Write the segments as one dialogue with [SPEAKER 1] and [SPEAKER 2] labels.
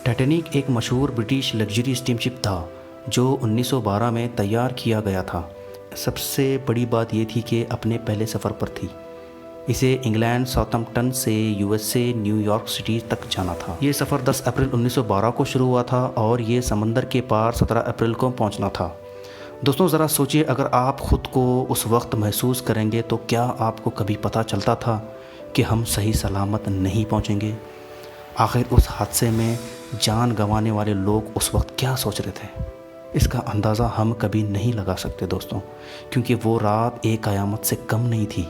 [SPEAKER 1] Titanic एक मशहूर British luxury steamship था जो 1912 में तैयार किया गया था। सबसे बड़ी बात ये थी कि अपने पहले सफ़र पर थी। इसे इंग्लैंड साउथम्पटन से यूएसए न्यूयॉर्क सिटी तक जाना था। ये सफ़र 10 अप्रैल 1912 को शुरू हुआ था और ये समंदर के पार 17 अप्रैल को पहुंचना था। दोस्तों ज़रा सोचिए, अगर आप ख़ुद को उस वक्त महसूस करेंगे तो क्या आपको कभी पता चलता था कि हम सही सलामत नहीं पहुंचेंगे? आखिर उस हादसे में जान गंवाने वाले लोग उस वक्त क्या सोच रहे थे, इसका अंदाज़ा हम कभी नहीं लगा सकते दोस्तों, क्योंकि वो रात एक क़यामत से कम नहीं थी।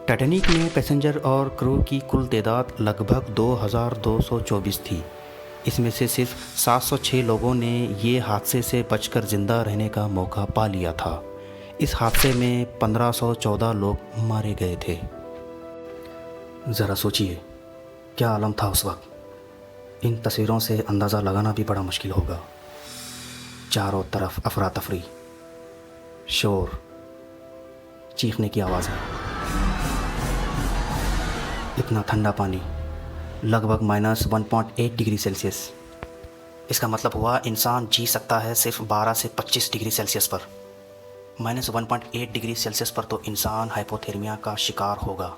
[SPEAKER 1] टाइटैनिक में पैसेंजर और क्रू की कुल तादाद लगभग 2224 थी। इसमें से सिर्फ 706 लोगों ने ये हादसे से बचकर ज़िंदा रहने का मौका पा लिया था। इस हादसे में 1514 लोग मारे गए थे। ज़रा सोचिए क्या आलम था उस वक्त। इन तस्वीरों से अंदाज़ा लगाना भी बड़ा मुश्किल होगा। चारों तरफ अफरा तफरी, शोर, चीखने की आवाज़ें, इतना ठंडा पानी, लगभग -1.8 डिग्री सेल्सियस। इसका मतलब हुआ इंसान जी सकता है सिर्फ 12 से 25 डिग्री सेल्सियस पर। -1.8 डिग्री सेल्सियस पर तो इंसान हाइपोथर्मिया का शिकार होगा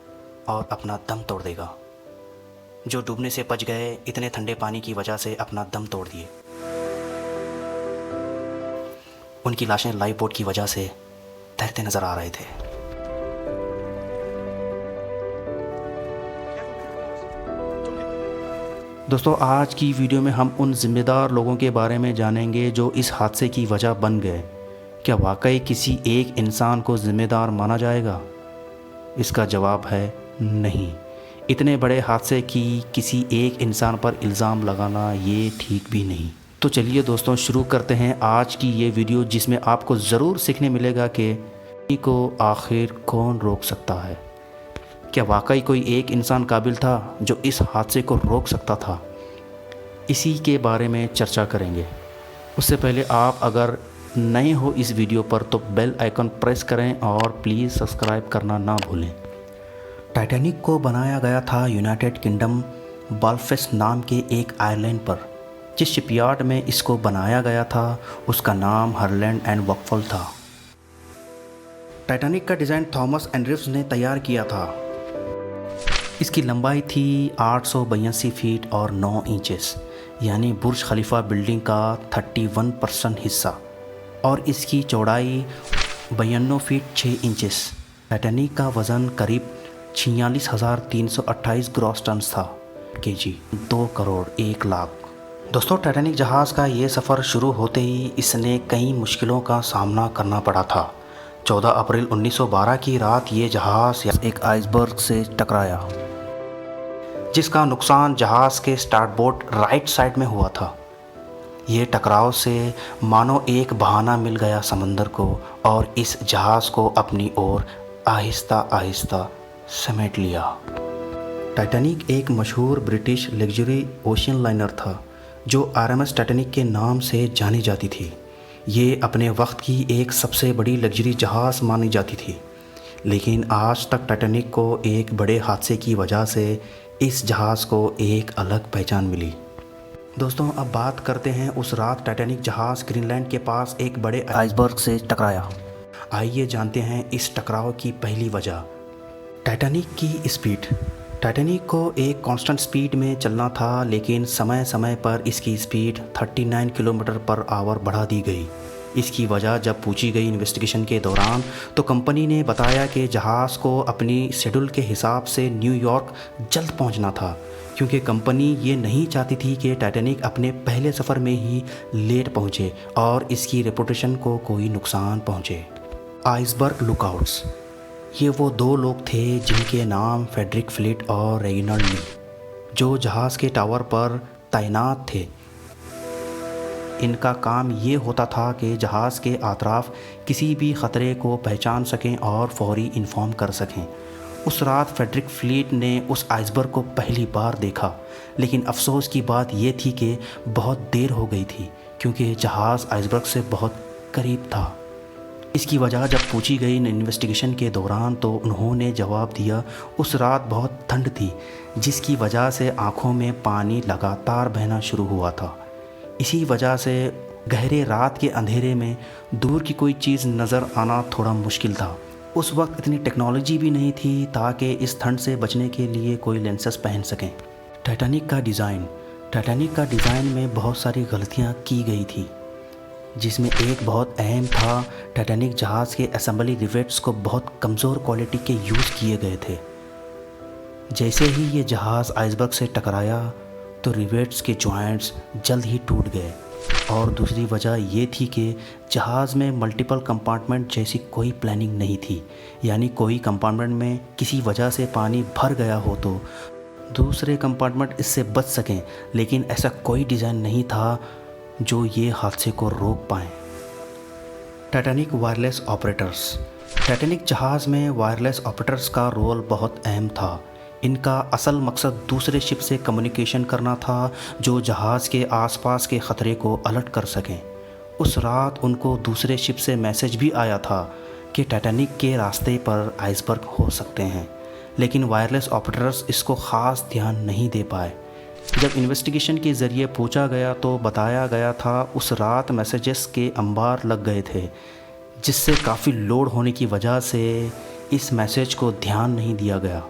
[SPEAKER 1] और अपना दम तोड़ देगा। जो डूबने से बच गए इतने ठंडे पानी की वजह से अपना दम तोड़ दिए। उनकी लाशें लाइफ बोट की वजह से तैरते नज़र आ रहे थे। दोस्तों आज की वीडियो में हम उन जिम्मेदार लोगों के बारे में जानेंगे जो इस हादसे की वजह बन गए। क्या वाकई किसी एक इंसान को जिम्मेदार माना जाएगा? इसका जवाब है नहीं। इतने बड़े हादसे की किसी एक इंसान पर इल्ज़ाम लगाना ये ठीक भी नहीं। तो चलिए दोस्तों शुरू करते हैं आज की ये वीडियो, जिसमें आपको ज़रूर सीखने मिलेगा कि को आखिर कौन रोक सकता है। क्या वाकई कोई एक इंसान काबिल था जो इस हादसे को रोक सकता था? इसी के बारे में चर्चा करेंगे। उससे पहले आप अगर नए हो इस वीडियो पर तो बेल आइकन प्रेस करें और प्लीज़ सब्सक्राइब करना ना भूलें। टाइटैनिक को बनाया गया था यूनाइटेड किंगडम बेलफास्ट नाम के एक आइलैंड पर। जिस शिपयार्ड में इसको बनाया गया था उसका नाम हरलैंड एंड वकफल था। टाइटैनिक का डिज़ाइन थॉमस एंड्रयूज ने तैयार किया था। इसकी लंबाई थी 882 फीट और 9 इंचेस, यानी बुर्ज खलीफा बिल्डिंग का 31% हिस्सा, और इसकी चौड़ाई 92 फीट 6 इंचेस। टाइटैनिक का वज़न करीब 46,328 ग्रॉस टन था, केजी, 2 करोड़ 1 लाख। दोस्तों टाइटैनिक जहाज़ का ये सफ़र शुरू होते ही इसने कई मुश्किलों का सामना करना पड़ा था। 14 अप्रैल 1912 की रात ये जहाज़ एक आइसबर्ग से टकराया, जिसका नुकसान जहाज़ के स्टार्टबोर्ड राइट साइड में हुआ था। ये टकराव से मानो एक बहाना मिल गया समंदर को और इस जहाज़ को अपनी ओर आहिस्ता आहिस्ता समेट लिया। टाइटैनिक एक मशहूर ब्रिटिश लग्जरी ओशियन लाइनर था जो आरएमएस टाइटैनिक के नाम से जानी जाती थी। ये अपने वक्त की एक सबसे बड़ी लग्जरी जहाज़ मानी जाती थी, लेकिन आज तक टाइटैनिक को एक बड़े हादसे की वजह से इस जहाज़ को एक अलग पहचान मिली। दोस्तों अब बात करते हैं उस रात टाइटैनिक जहाज़ ग्रीनलैंड के पास एक बड़े आइसबर्ग से टकराया। आइए जानते हैं इस टकराव की पहली वजह। टाइटैनिक की स्पीड। टाइटैनिक को एक कांस्टेंट स्पीड में चलना था, लेकिन समय समय पर इसकी स्पीड 39 किलोमीटर पर आवर बढ़ा दी गई। इसकी वजह जब पूछी गई इन्वेस्टिगेशन के दौरान तो कंपनी ने बताया कि जहाज़ को अपनी शेड्यूल के हिसाब से न्यूयॉर्क जल्द पहुंचना था, क्योंकि कंपनी ये नहीं चाहती थी कि टाइटैनिक अपने पहले सफ़र में ही लेट पहुंचे और इसकी रेपुटेशन को कोई नुकसान पहुंचे। आइसबर्ग लुकआउट्स। ये वो 2 लोग थे जिनके नाम फ्रेडरिक फ्लिट और रेगिनाल्ड ली, जो जहाज़ के टावर पर तैनात थे। इनका काम ये होता था कि जहाज़ के अतराफ किसी भी ख़तरे को पहचान सकें और फौरी इन्फॉर्म कर सकें। उस रात फ्रेडरिक फ्लीट ने उस आइसबर्ग को पहली बार देखा, लेकिन अफसोस की बात यह थी कि बहुत देर हो गई थी, क्योंकि जहाज़ आइसबर्ग से बहुत करीब था। इसकी वजह जब पूछी गई इन्वेस्टिगेशन के दौरान तो उन्होंने जवाब दिया उस रात बहुत ठंड थी, जिसकी वजह से आँखों में पानी लगातार बहना शुरू हुआ था। इसी वजह से गहरे रात के अंधेरे में दूर की कोई चीज़ नज़र आना थोड़ा मुश्किल था। उस वक्त इतनी टेक्नोलॉजी भी नहीं थी ताकि इस ठंड से बचने के लिए कोई लेंसेस पहन सकें। टाइटैनिक का डिज़ाइन में बहुत सारी गलतियाँ की गई थी, जिसमें एक बहुत अहम था, टाइटैनिक जहाज़ के असेंबली रिवेट्स को बहुत कमज़ोर क्वालिटी के यूज़ किए गए थे। जैसे ही ये जहाज़ आइसबर्ग से टकराया तो रिवेट्स के जॉइंट्स जल्द ही टूट गए। और दूसरी वजह ये थी कि जहाज़ में मल्टीपल कंपार्टमेंट जैसी कोई प्लानिंग नहीं थी, यानी कोई कंपार्टमेंट में किसी वजह से पानी भर गया हो तो दूसरे कंपार्टमेंट इससे बच सकें, लेकिन ऐसा कोई डिज़ाइन नहीं था जो ये हादसे को रोक पाएँ। Titanic wireless operators. टाइटैनिक जहाज़ में वायरलेस ऑपरेटर्स का रोल बहुत अहम था। इनका असल मकसद दूसरे शिप से कम्युनिकेशन करना था जो जहाज़ के आसपास के ख़तरे को अलर्ट कर सकें। उस रात उनको दूसरे शिप से मैसेज भी आया था कि टाइटैनिक के रास्ते पर आइसबर्ग हो सकते हैं, लेकिन वायरलेस ऑपरेटर्स इसको ख़ास ध्यान नहीं दे पाए। जब इन्वेस्टिगेशन के ज़रिए पूछा गया तो बताया गया था उस रात मैसेजेस के अंबार लग गए थे, जिससे काफ़ी लोड होने की वजह से इस मैसेज को ध्यान नहीं दिया गया।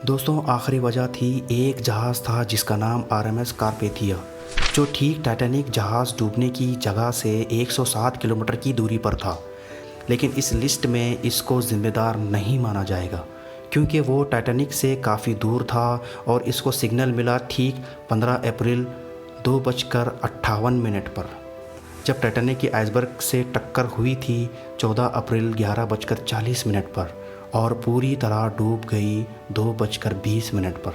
[SPEAKER 1] दोस्तों, आखिरी वजह थी, एक जहाज़ था जिसका नाम RMS कारपेथिया, जो ठीक टाइटैनिक जहाज़ डूबने की जगह से 107 किलोमीटर की दूरी पर था। लेकिन इस लिस्ट में इसको ज़िम्मेदार नहीं माना जाएगा, क्योंकि वो टाइटैनिक से काफ़ी दूर था और इसको सिग्नल मिला ठीक 15 अप्रैल 2:58 पर, जब टाइटैनिक की आइसबर्ग से टक्कर हुई थी 14 अप्रैल 11:40 पर, और पूरी तरह डूब गई 2:20 पर।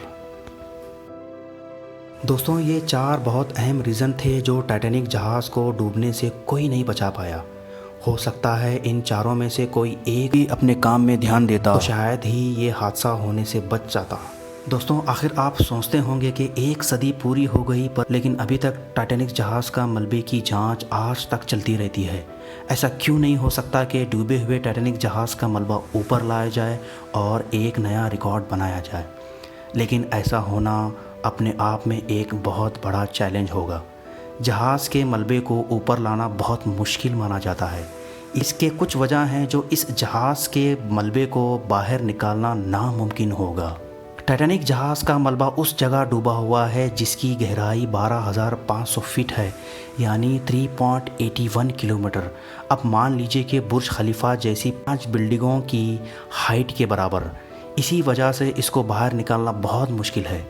[SPEAKER 1] दोस्तों, ये 4 बहुत अहम रीज़न थे जो टाइटैनिक जहाज़ को डूबने से कोई नहीं बचा पाया। हो सकता है इन चारों में से कोई एक ही अपने काम में ध्यान देता तो शायद ही ये हादसा होने से बच जाता। दोस्तों, आखिर आप सोचते होंगे कि 1 सदी पूरी हो गई पर लेकिन अभी तक टाइटैनिक जहाज़ का मलबे की जांच आज तक चलती रहती है। ऐसा क्यों नहीं हो सकता कि डूबे हुए टाइटैनिक जहाज़ का मलबा ऊपर लाया जाए और एक नया रिकॉर्ड बनाया जाए? लेकिन ऐसा होना अपने आप में एक बहुत बड़ा चैलेंज होगा। जहाज़ के मलबे को ऊपर लाना बहुत मुश्किल माना जाता है। इसके कुछ वजह हैं जो इस जहाज़ के मलबे को बाहर निकालना नामुमकिन होगा। टाइटैनिक जहाज़ का मलबा उस जगह डूबा हुआ है जिसकी गहराई 12,500 फीट है, यानी 3.81 किलोमीटर। अब मान लीजिए कि बुर्ज खलीफा जैसी 5 बिल्डिंगों की हाइट के बराबर। इसी वजह से इसको बाहर निकालना बहुत मुश्किल है।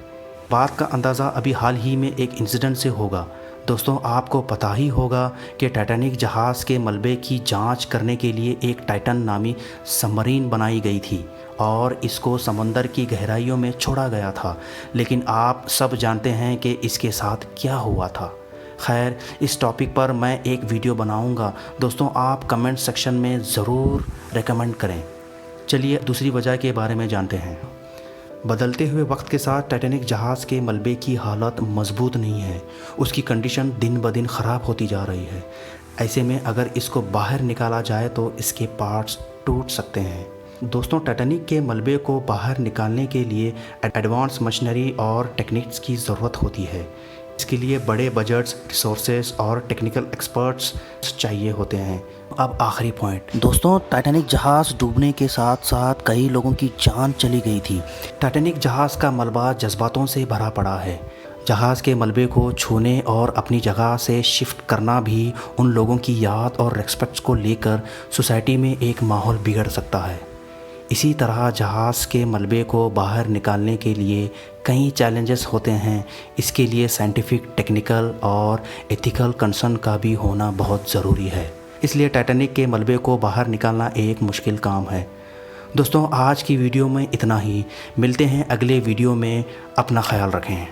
[SPEAKER 1] बात का अंदाज़ा अभी हाल ही में एक इंसिडेंट से होगा। दोस्तों, आपको पता ही होगा कि टाइटैनिक जहाज़ के मलबे की जांच करने के लिए एक टाइटन नामी सबमरीन बनाई गई थी और इसको समंदर की गहराइयों में छोड़ा गया था। लेकिन आप सब जानते हैं कि इसके साथ क्या हुआ था। खैर, इस टॉपिक पर मैं एक वीडियो बनाऊंगा। दोस्तों, आप कमेंट सेक्शन में ज़रूर रेकमेंड करें। चलिए दूसरी वजह के बारे में जानते हैं। बदलते हुए वक्त के साथ टाइटैनिक जहाज़ के मलबे की हालत मजबूत नहीं है। उसकी कंडीशन दिन ब दिन ख़राब होती जा रही है। ऐसे में अगर इसको बाहर निकाला जाए तो इसके पार्ट्स टूट सकते हैं। दोस्तों, टाइटैनिक के मलबे को बाहर निकालने के लिए एडवांस मशीनरी और टेक्निक्स की ज़रूरत होती है। इसके लिए बड़े बजट्स, रिसोर्सेज और टेक्निकल एक्सपर्ट्स चाहिए होते हैं। अब आखिरी पॉइंट। दोस्तों, टाइटैनिक जहाज़ डूबने के साथ साथ कई लोगों की जान चली गई थी। टाइटैनिक जहाज़ का मलबा जज्बातों से भरा पड़ा है। जहाज़ के मलबे को छूने और अपनी जगह से शिफ्ट करना भी उन लोगों की याद और रेस्पेक्ट्स को लेकर सोसाइटी में एक माहौल बिगड़ सकता है। इसी तरह जहाज़ के मलबे को बाहर निकालने के लिए कई चैलेंजेस होते हैं। इसके लिए साइंटिफिक, टेक्निकल और एथिकल कंसर्न का भी होना बहुत ज़रूरी है। इसलिए टाइटैनिक के मलबे को बाहर निकालना एक मुश्किल काम है। दोस्तों, आज की वीडियो में इतना ही। मिलते हैं अगले वीडियो में। अपना ख्याल रखें।